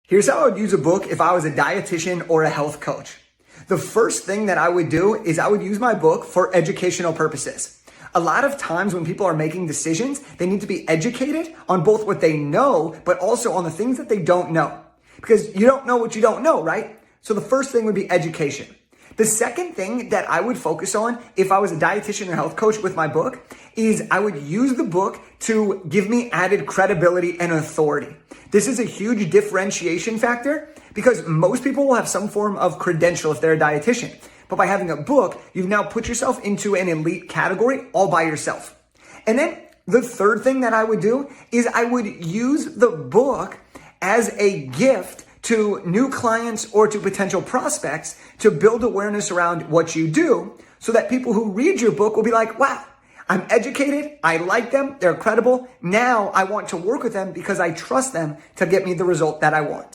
Here's how I would use a book if I was a dietitian or a health coach. The first thing that I would do is I would use my book for educational purposes. A lot of times when people are making decisions, they need to be educated on both what they know, but also on the things that they don't know. Because you don't know what you don't know, right? So the first thing would be education. The second thing that I would focus on if I was a dietitian or health coach with my book is I would use the book to give me added credibility and authority. This is a huge differentiation factor because most people will have some form of credential if they're a dietitian. But by having a book, you've now put yourself into an elite category all by yourself. And then the third thing that I would do is I would use the book as a gift to new clients or to potential prospects to build awareness around what you do so that people who read your book will be like, wow, I'm educated, I like them, they're credible. Now I want to work with them because I trust them to get me the result that I want.